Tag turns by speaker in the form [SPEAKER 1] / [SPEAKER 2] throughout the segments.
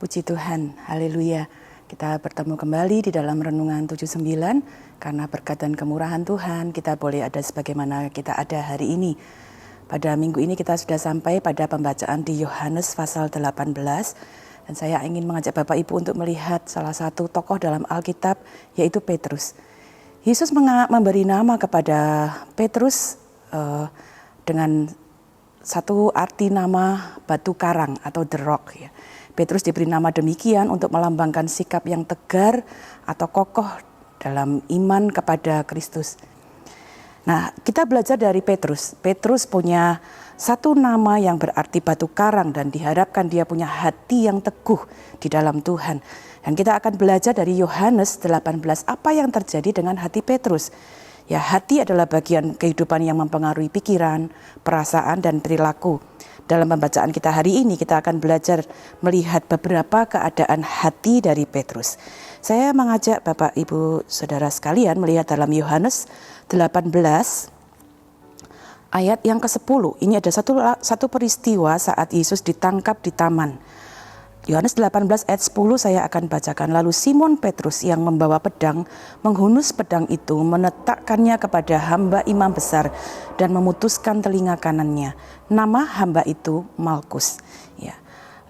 [SPEAKER 1] Puji Tuhan, haleluya. Kita bertemu kembali di dalam Renungan 79, karena berkat dan kemurahan Tuhan kita boleh ada sebagaimana kita ada hari ini. Pada minggu ini kita sudah sampai pada pembacaan di Yohanes pasal 18, dan saya ingin mengajak Bapak Ibu untuk melihat salah satu tokoh dalam Alkitab, yaitu Petrus. Yesus memberi nama kepada Petrus dengan satu arti nama batu karang atau the rock, ya. Petrus diberi nama demikian untuk melambangkan sikap yang tegar atau kokoh dalam iman kepada Kristus. Nah, kita belajar dari Petrus. Petrus punya satu nama yang berarti batu karang dan diharapkan dia punya hati yang teguh di dalam Tuhan. Dan kita akan belajar dari Yohanes 18 apa yang terjadi dengan hati Petrus. Ya, hati adalah bagian kehidupan yang mempengaruhi pikiran, perasaan, dan perilaku. Dalam pembacaan kita hari ini kita akan belajar melihat beberapa keadaan hati dari Petrus. Saya mengajak Bapak Ibu Saudara sekalian melihat dalam Yohanes 18 ayat yang ke-10. Ini ada satu peristiwa saat Yesus ditangkap di taman. Yohanes 18 ayat 10 saya akan bacakan. Lalu Simon Petrus yang membawa pedang menghunus pedang itu, meletakkannya kepada hamba imam besar dan memutuskan telinga kanannya. Nama hamba itu Malkus. Ya.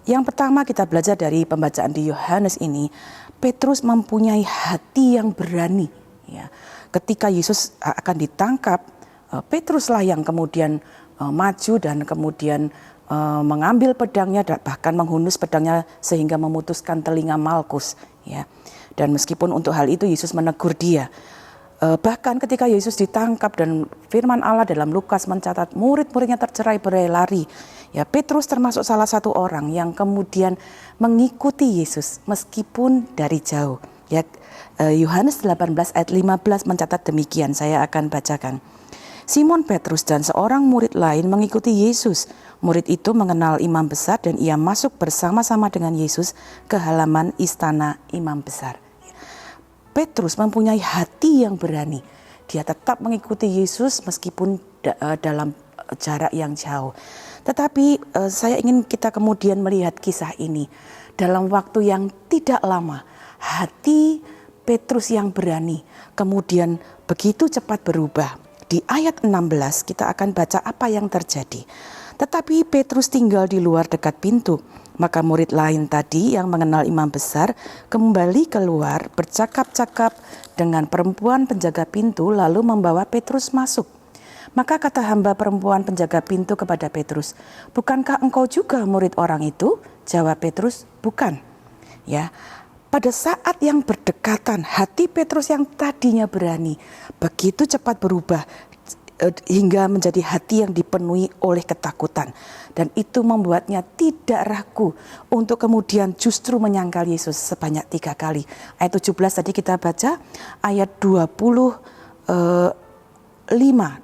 [SPEAKER 1] Yang pertama kita belajar dari pembacaan di Yohanes ini, Petrus mempunyai hati yang berani. Ya. Ketika Yesus akan ditangkap, Petruslah yang kemudian maju dan kemudian mengambil pedangnya, bahkan menghunus pedangnya sehingga memutuskan telinga Malkus, ya. Dan meskipun untuk hal itu Yesus menegur dia, bahkan ketika Yesus ditangkap dan firman Allah dalam Lukas mencatat murid-muridnya tercerai-berai lari, ya, Petrus termasuk salah satu orang yang kemudian mengikuti Yesus meskipun dari jauh. Ya, Yohanes 18 ayat 15 mencatat demikian, saya akan bacakan. Simon Petrus dan seorang murid lain mengikuti Yesus. Murid itu mengenal imam besar dan ia masuk bersama-sama dengan Yesus ke halaman istana imam besar. Petrus mempunyai hati yang berani. Dia tetap mengikuti Yesus meskipun dalam jarak yang jauh. Tetapi saya ingin kita kemudian melihat kisah ini dalam waktu yang tidak lama. Hati Petrus yang berani kemudian begitu cepat berubah. Di ayat 16 kita akan baca apa yang terjadi. Tetapi Petrus tinggal di luar dekat pintu. Maka murid lain tadi yang mengenal imam besar kembali keluar bercakap-cakap dengan perempuan penjaga pintu lalu membawa Petrus masuk. Maka kata hamba perempuan penjaga pintu kepada Petrus, "Bukankah engkau juga murid orang itu?" Jawab Petrus, "Bukan." Ya. Pada saat yang berdekatan, hati Petrus yang tadinya berani begitu cepat berubah hingga menjadi hati yang dipenuhi oleh ketakutan. Dan itu membuatnya tidak ragu untuk kemudian justru menyangkal Yesus sebanyak 3 kali. Ayat 17 tadi kita baca, ayat 25,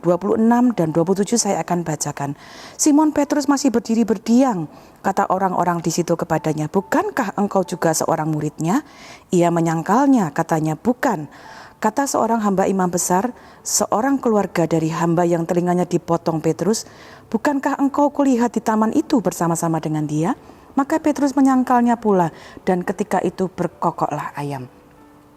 [SPEAKER 1] 26 dan 27 saya akan bacakan. Simon Petrus masih berdiri berdiam. Kata orang-orang di situ kepadanya, "Bukankah engkau juga seorang muridnya?" Ia menyangkalnya, katanya, "Bukan." Kata seorang hamba imam besar, seorang keluarga dari hamba yang telinganya dipotong Petrus, "Bukankah engkau kulihat di taman itu bersama-sama dengan dia?" Maka Petrus menyangkalnya pula, dan ketika itu berkokoklah ayam.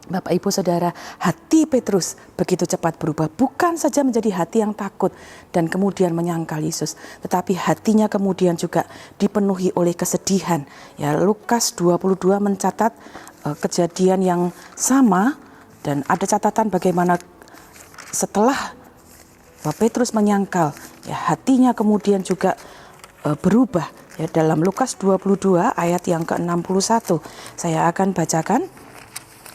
[SPEAKER 1] Bapak Ibu Saudara, hati Petrus begitu cepat berubah, bukan saja menjadi hati yang takut dan kemudian menyangkal Yesus, tetapi hatinya kemudian juga dipenuhi oleh kesedihan. Ya, Lukas 22 mencatat kejadian yang sama, dan ada catatan bagaimana setelah Petrus menyangkal, ya, hatinya kemudian juga berubah. Ya, dalam Lukas 22 ayat yang ke-61 saya akan bacakan.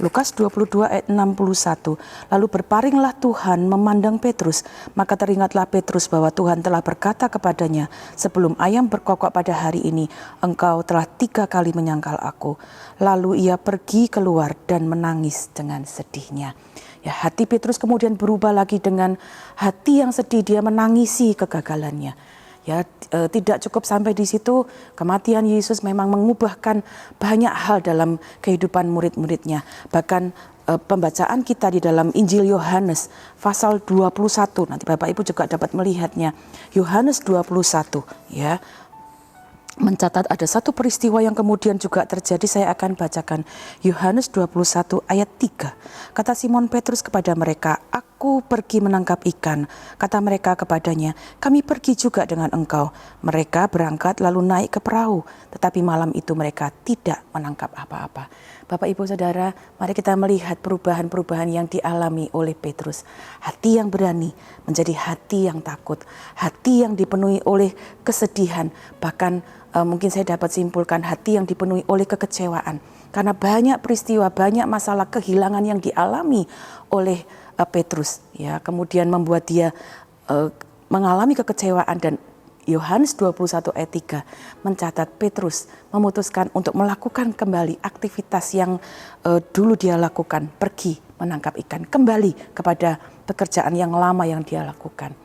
[SPEAKER 1] Lukas 22 ayat 61. Lalu berparinglah Tuhan memandang Petrus, maka teringatlah Petrus bahwa Tuhan telah berkata kepadanya, "Sebelum ayam berkokok pada hari ini, engkau telah 3 kali menyangkal aku." Lalu ia pergi keluar dan menangis dengan sedihnya. Ya, hati Petrus kemudian berubah lagi dengan hati yang sedih, dia menangisi kegagalannya. Ya, tidak cukup sampai di situ, kematian Yesus memang mengubahkan banyak hal dalam kehidupan murid-muridnya. Bahkan pembacaan kita di dalam Injil Yohanes pasal 21, nanti Bapak Ibu juga dapat melihatnya. Yohanes 21, ya. mencatat ada satu peristiwa yang kemudian juga terjadi. Saya akan bacakan Yohanes 21 ayat 3. Kata Simon Petrus kepada mereka, "Aku pergi menangkap ikan." Kata mereka kepadanya, "Kami pergi juga dengan engkau." Mereka berangkat lalu naik ke perahu, tetapi malam itu mereka tidak menangkap apa-apa. Bapak, Ibu, Saudara, mari kita melihat perubahan-perubahan yang dialami oleh Petrus. Hati yang berani menjadi hati yang takut, hati yang dipenuhi oleh kesedihan, bahkan mungkin saya dapat simpulkan hati yang dipenuhi oleh kekecewaan. Karena banyak peristiwa, banyak masalah kehilangan yang dialami oleh Petrus, ya, kemudian membuat dia mengalami kekecewaan. Dan Yohanes 21 ayat 3 mencatat Petrus memutuskan untuk melakukan kembali aktivitas yang dulu dia lakukan, pergi menangkap ikan, kembali kepada pekerjaan yang lama yang dia lakukan.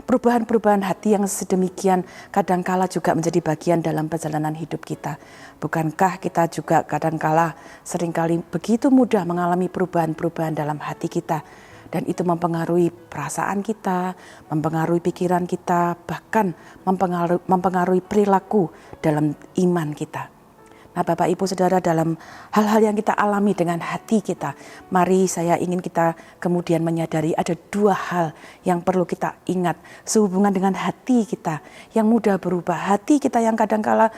[SPEAKER 1] Perubahan-perubahan hati yang sedemikian kadangkala juga menjadi bagian dalam perjalanan hidup kita. Bukankah kita juga kadangkala seringkali begitu mudah mengalami perubahan-perubahan dalam hati kita, dan itu mempengaruhi perasaan kita, mempengaruhi pikiran kita, bahkan mempengaruhi perilaku dalam iman kita. Nah, Bapak, Ibu, Saudara, dalam hal-hal yang kita alami dengan hati kita, mari saya ingin kita kemudian menyadari ada dua hal yang perlu kita ingat sehubungan dengan hati kita yang mudah berubah. Hati kita yang kadangkala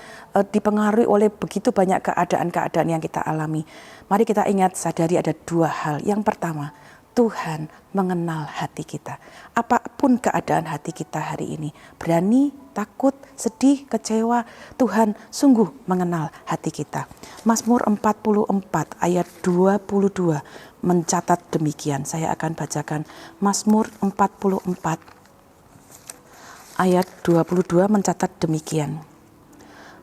[SPEAKER 1] dipengaruhi oleh begitu banyak keadaan-keadaan yang kita alami. Mari kita ingat, sadari ada dua hal. Yang pertama, Tuhan mengenal hati kita. Apapun keadaan hati kita hari ini, berani, takut, sedih, kecewa, Tuhan sungguh mengenal hati kita. Mazmur 44 ayat 22 mencatat demikian. Saya akan bacakan Mazmur 44 ayat 22 mencatat demikian.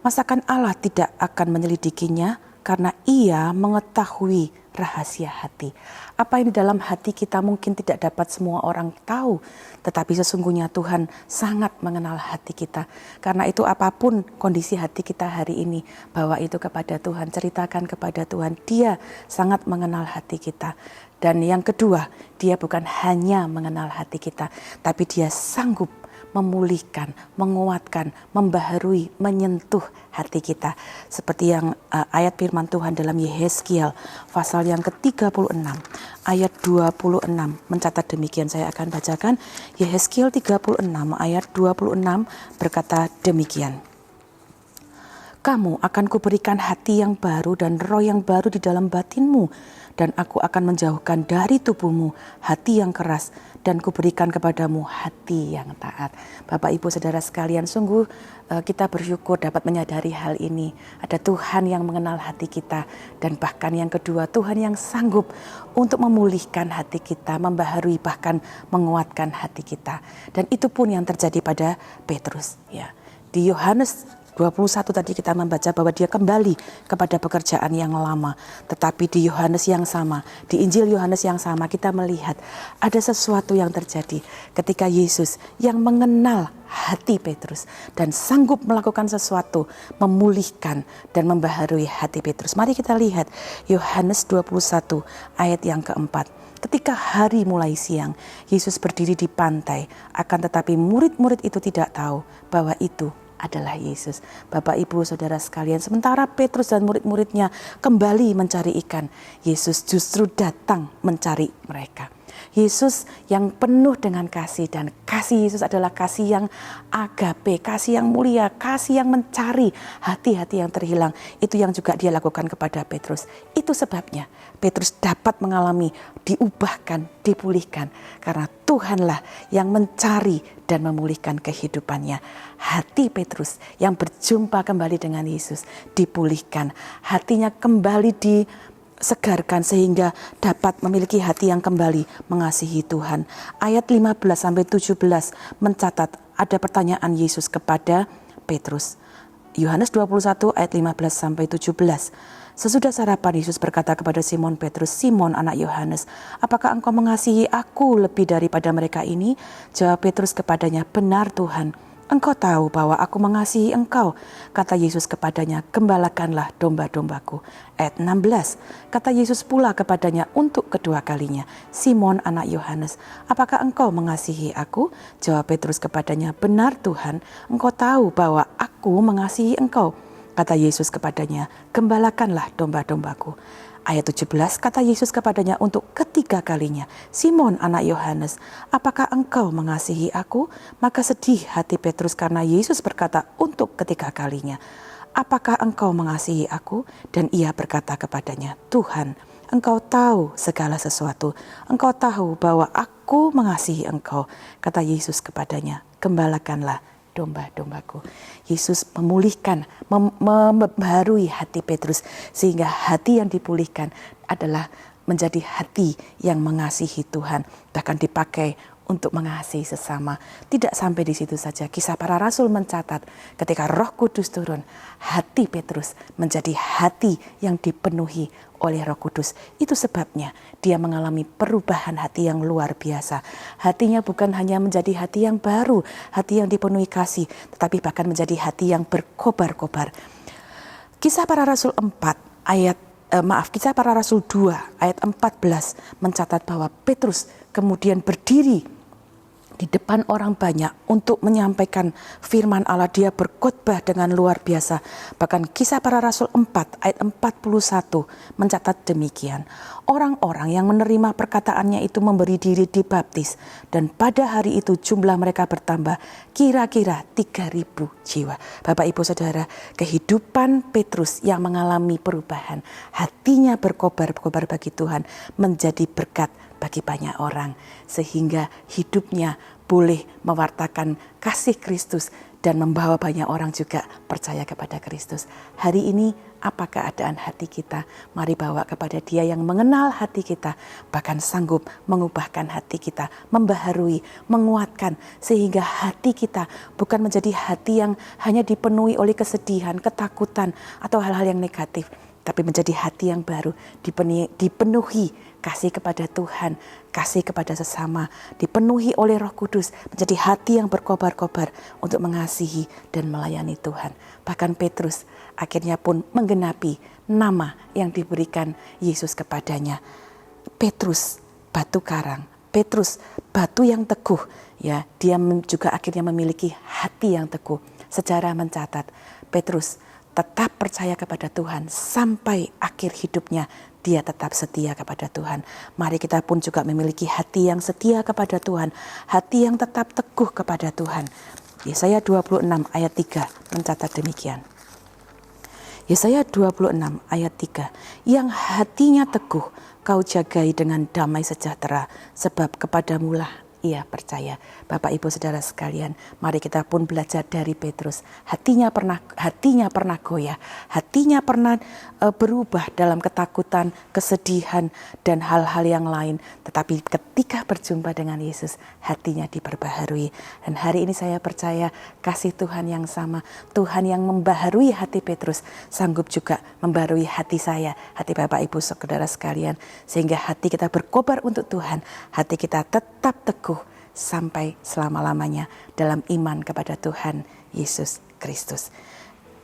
[SPEAKER 1] Masakan Allah tidak akan menyelidikinya karena Ia mengetahui rahasia hati. Apa yang di dalam hati kita mungkin tidak dapat semua orang tahu, tetapi sesungguhnya Tuhan sangat mengenal hati kita. Karena itu apapun kondisi hati kita hari ini, bawa itu kepada Tuhan, ceritakan kepada Tuhan. Dia sangat mengenal hati kita. Dan yang kedua, Dia bukan hanya mengenal hati kita, tapi Dia sanggup memulihkan, menguatkan, membaharui, menyentuh hati kita. Seperti yang ayat firman Tuhan dalam Yehezkiel pasal yang ke-36 ayat 26 mencatat demikian. Saya akan bacakan Yehezkiel 36 ayat 26 berkata demikian. Kamu akan kuberikan hati yang baru dan roh yang baru di dalam batinmu, dan aku akan menjauhkan dari tubuhmu hati yang keras dan kuberikan kepadamu hati yang taat. Bapak, Ibu, Saudara sekalian, sungguh kita bersyukur dapat menyadari hal ini. Ada Tuhan yang mengenal hati kita, dan bahkan yang kedua, Tuhan yang sanggup untuk memulihkan hati kita, membaharui, bahkan menguatkan hati kita. Dan itu pun yang terjadi pada Petrus, ya. Di Yohanes 21 tadi kita membaca bahwa dia kembali kepada pekerjaan yang lama. Tetapi di Yohanes yang sama, di Injil Yohanes yang sama, kita melihat ada sesuatu yang terjadi ketika Yesus yang mengenal hati Petrus dan sanggup melakukan sesuatu, memulihkan dan membaharui hati Petrus. Mari kita lihat Yohanes 21 ayat yang keempat. Ketika hari mulai siang, Yesus berdiri di pantai, akan tetapi murid-murid itu tidak tahu bahwa itu adalah Yesus. Bapak, Ibu, Saudara sekalian, sementara Petrus dan murid-muridnya kembali mencari ikan, Yesus justru datang mencari mereka. Yesus yang penuh dengan kasih, dan kasih Yesus adalah kasih yang agape, kasih yang mulia, kasih yang mencari hati-hati yang terhilang. Itu yang juga dia lakukan kepada Petrus. Itu sebabnya Petrus dapat mengalami diubahkan, dipulihkan, karena Tuhanlah yang mencari dan memulihkan kehidupannya. Hati Petrus yang berjumpa kembali dengan Yesus dipulihkan, hatinya kembali disegarkan sehingga dapat memiliki hati yang kembali mengasihi Tuhan. Ayat 15-17 mencatat ada pertanyaan Yesus kepada Petrus. Yohanes 21 ayat 15-17. Sesudah sarapan, Yesus berkata kepada Simon Petrus, "Simon anak Yohanes, apakah engkau mengasihi aku lebih daripada mereka ini?" Jawab Petrus kepadanya, "Benar Tuhan, Engkau tahu bahwa aku mengasihi engkau. Kata Yesus kepadanya, gembalakanlah domba-dombaku. Ayat 16, kata Yesus pula kepadanya untuk kedua kalinya, Simon anak Yohanes, apakah engkau mengasihi aku? Jawab Petrus kepadanya, benar Tuhan, engkau tahu bahwa aku mengasihi engkau. Kata Yesus kepadanya, gembalakanlah domba-dombaku. Ayat 17, kata Yesus kepadanya untuk ketiga kalinya, Simon anak Yohanes, apakah engkau mengasihi aku? Maka sedih hati Petrus karena Yesus berkata untuk ketiga kalinya, apakah engkau mengasihi aku? Dan ia berkata kepadanya, Tuhan, engkau tahu segala sesuatu. Engkau tahu bahwa aku mengasihi engkau. Kata Yesus kepadanya, gembalakanlah domba-dombaku. Yesus memulihkan, membaharui hati Petrus, sehingga hati yang dipulihkan adalah menjadi hati yang mengasihi Tuhan, bahkan dipakai untuk mengasihi sesama. Tidak sampai di situ saja, Kisah Para Rasul mencatat ketika Roh Kudus turun, hati Petrus menjadi hati yang dipenuhi oleh Roh Kudus. Itu sebabnya dia mengalami perubahan hati yang luar biasa. Hatinya bukan hanya menjadi hati yang baru, hati yang dipenuhi kasih, tetapi bahkan menjadi hati yang berkobar-kobar. Kisah Para Rasul 4 Kisah Para Rasul 2 ayat 14 mencatat bahwa Petrus kemudian berdiri di depan orang banyak untuk menyampaikan firman Allah. Dia berkhotbah dengan luar biasa. Bahkan Kisah Para Rasul 4 ayat 41 mencatat demikian. Orang-orang yang menerima perkataannya itu memberi diri dibaptis, dan pada hari itu jumlah mereka bertambah kira-kira 3.000 jiwa. Bapak Ibu Saudara, kehidupan Petrus yang mengalami perubahan, hatinya berkobar-kobar bagi Tuhan, menjadi berkat bagi banyak orang, sehingga hidupnya boleh mewartakan kasih Kristus dan membawa banyak orang juga percaya kepada Kristus. Hari ini apa keadaan hati kita? Mari bawa kepada Dia yang mengenal hati kita, bahkan sanggup mengubahkan hati kita, membaharui, menguatkan, sehingga hati kita bukan menjadi hati yang hanya dipenuhi oleh kesedihan, ketakutan, atau hal-hal yang negatif, tapi menjadi hati yang baru, dipenuhi kasih kepada Tuhan, kasih kepada sesama, dipenuhi oleh Roh Kudus, menjadi hati yang berkobar-kobar untuk mengasihi dan melayani Tuhan. Bahkan Petrus akhirnya pun menggenapi nama yang diberikan Yesus kepadanya. Petrus, batu karang, Petrus, batu yang teguh. Ya, dia juga akhirnya memiliki hati yang teguh. Sejarah mencatat, Petrus tetap percaya kepada Tuhan sampai akhir hidupnya. Dia tetap setia kepada Tuhan. Mari kita pun juga memiliki hati yang setia kepada Tuhan, hati yang tetap teguh kepada Tuhan. Yesaya 26 ayat 3 mencatat demikian. Yesaya 26 ayat 3, yang hatinya teguh kau jagai dengan damai sejahtera, sebab kepadamulah ia percaya. Bapak Ibu Saudara sekalian, mari kita pun belajar dari Petrus. Hatinya pernah goyah, hatinya pernah berubah dalam ketakutan, kesedihan, dan hal-hal yang lain. Tetapi ketika berjumpa dengan Yesus, hatinya diperbaharui. Dan hari ini saya percaya kasih Tuhan yang sama, Tuhan yang membaharui hati Petrus, sanggup juga membaharui hati saya, hati Bapak Ibu Saudara sekalian, sehingga hati kita berkobar untuk Tuhan, hati kita tetap teguh sampai selama-lamanya dalam iman kepada Tuhan Yesus Kristus.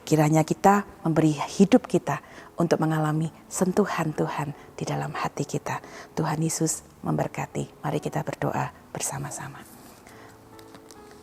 [SPEAKER 1] Kiranya kita memberi hidup kita untuk mengalami sentuhan Tuhan di dalam hati kita. Tuhan Yesus memberkati. Mari kita berdoa bersama-sama.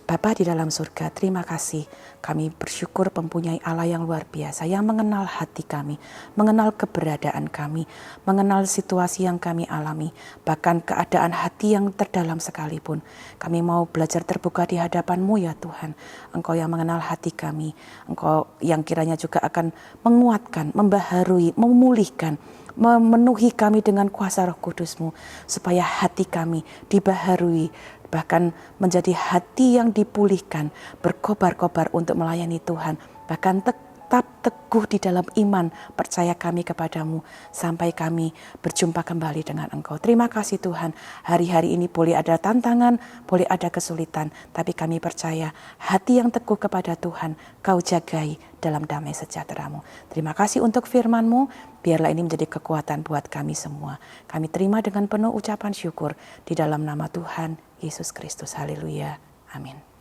[SPEAKER 1] Bapa di dalam surga, terima kasih. Kami bersyukur mempunyai Allah yang luar biasa, yang mengenal hati kami, mengenal keberadaan kami, mengenal situasi yang kami alami, bahkan keadaan hati yang terdalam sekalipun. Kami mau belajar terbuka di hadapan-Mu ya Tuhan. Engkau yang mengenal hati kami, Engkau yang kiranya juga akan menguatkan, membaharui, memulihkan, memenuhi kami dengan kuasa Roh Kudus-Mu, supaya hati kami dibaharui, bahkan menjadi hati yang dipulihkan, berkobar-kobar untuk melayani Tuhan, bahkan tetap teguh di dalam iman, percaya kami kepadamu, sampai kami berjumpa kembali dengan Engkau. Terima kasih Tuhan, hari-hari ini boleh ada tantangan, boleh ada kesulitan, tapi kami percaya hati yang teguh kepada Tuhan, Kau jagai dalam damai sejahtera-Mu. Terima kasih untuk firman-Mu, biarlah ini menjadi kekuatan buat kami semua. Kami terima dengan penuh ucapan syukur di dalam nama Tuhan Yesus Kristus. Haleluya. Amin.